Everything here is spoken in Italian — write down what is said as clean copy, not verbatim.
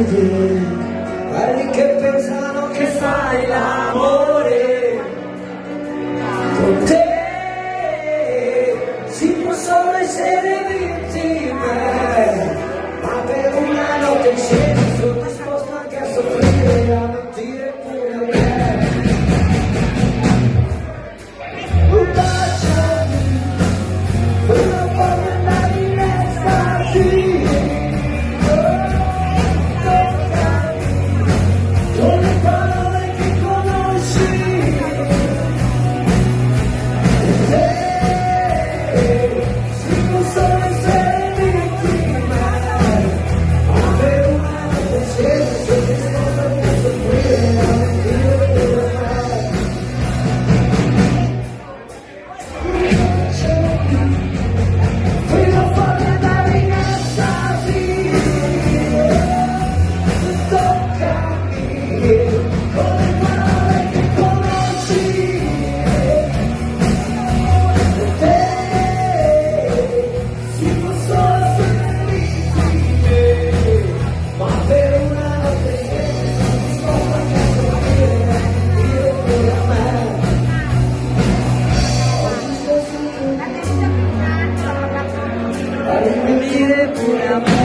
quelli che pensano che fai l'amore con te si possono essere vittime, ma per una notte insieme sono disposto anche a soffrire e a mentire pure a me. Baciami, quello voglio andare in estasi. Con le parole che conosci, si possono essere vittime, ma per una notte siete sono disposto a soffrire e a mentire pure a me. Fino a farmi andare in estasi, toccami con le parole che conosci, si possono essere vittime, ma per una notte sono disposto anche a soffrire e a mentire pure a me. A mentire pure a me.